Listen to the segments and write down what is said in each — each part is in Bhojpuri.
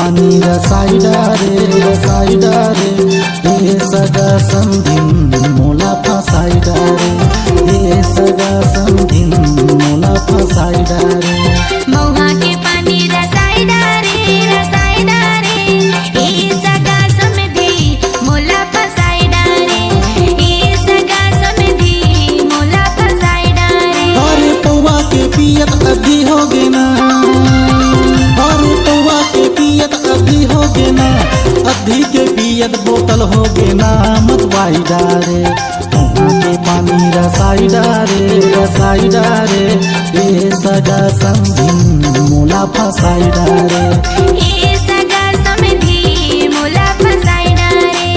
पानी रसाईडा रे हे सगा समधिन मोला फसाईडा रे हे सगा समधिन मोला फसाईडा रे। महुआ के पानी रसाईडा रे हे सगा समधी मोला फसाईडा रे हे सगा समधी मोला फसाईडा रे। अरे पौवा के पियत अभी हो गे ना, अरे पौवा के पियत अभी हो गे ना, अभी के पियत बोतल हो गे ना मतवाईडा रे। पौवा के पानी रसाईडा रे हे सगा समधिन मोला फसाईडा रे हे सगा समधी मोला फसाईडा रे।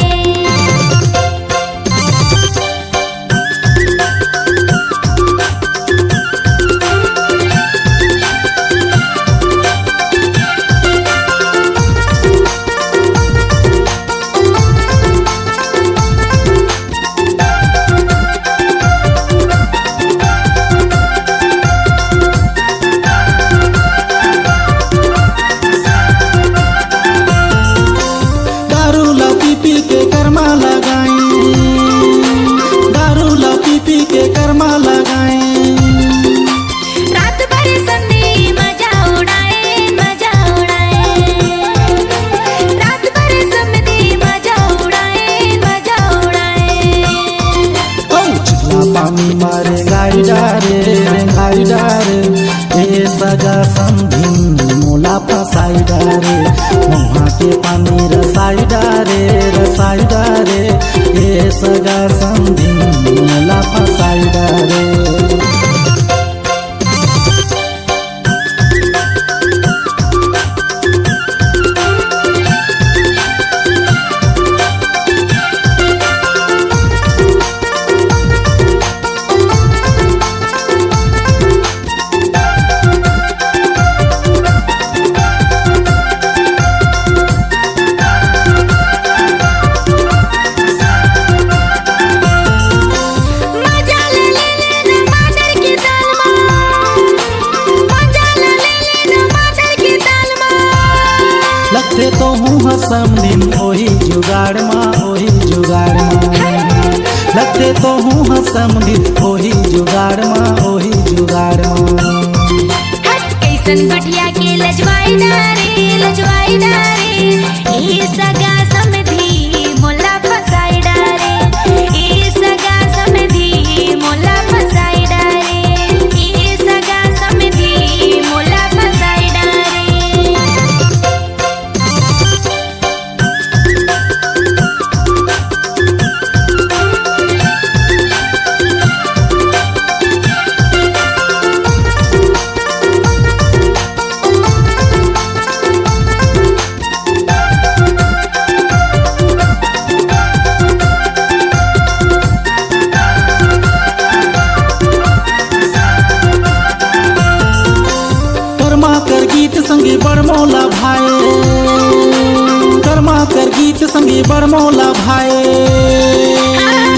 पानी मारे गाईडा रे हे सगा समधिन मोला फसाईडा रे। महुआ के पानी रसाईडा रे हे सगा समधिन मोला फसाईडा रे। लगते तो हूँ समधिन ओही जुगाड़ माँ लगते तो हूँ समधिन ओही जुगाड़ माँ कैसन गुटिया के लजवाईडा रे हे सगा समधी मोला फसाईडा रे हे सगा समधी मोला फसाईडा रे हे सगा समधी मोला फसाईडा रे। गीत संगी बड़मौला भाई कर्मा कर गीत संगी बड़मौला भाई।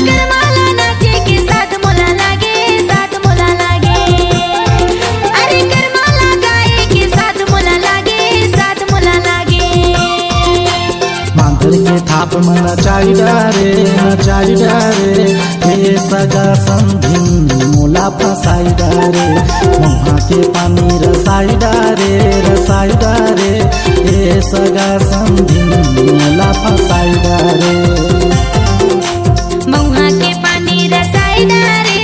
करमाला नाचे के साथ मोला लागे अरे करमाला गाए के साथ मोला लागे मांगल के थाप में नचाईडा रे हे सगा समधिन मोला फसाईडा रे। महुआ के पानी रसाईडा रे हे सगा समधिन मोला फसाईडा रे। महुआ के पानी रसाईडा रे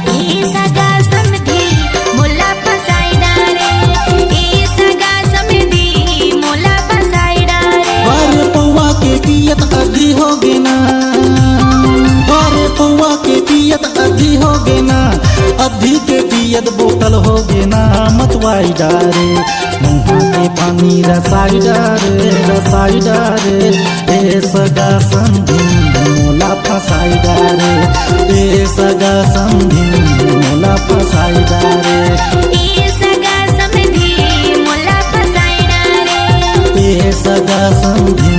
हे सगा समधी मोला फसाईडा रे हे सगा समधी मोला फसाईडा रे। अरे पौवा के पियत अभी हो गे ना, अरे पौवा के पियत अभी हो गे ना, अभी के पियत बोतल हो गे ना मतवाईडा रे। महुआ के पानी रसाईडा रे हे सगा समधिन मोला फसाईडा रे हे सगा समधिन मोला फसाईडा रे हे सगा समधी मोला फसाईडा रे हे सगा समधिन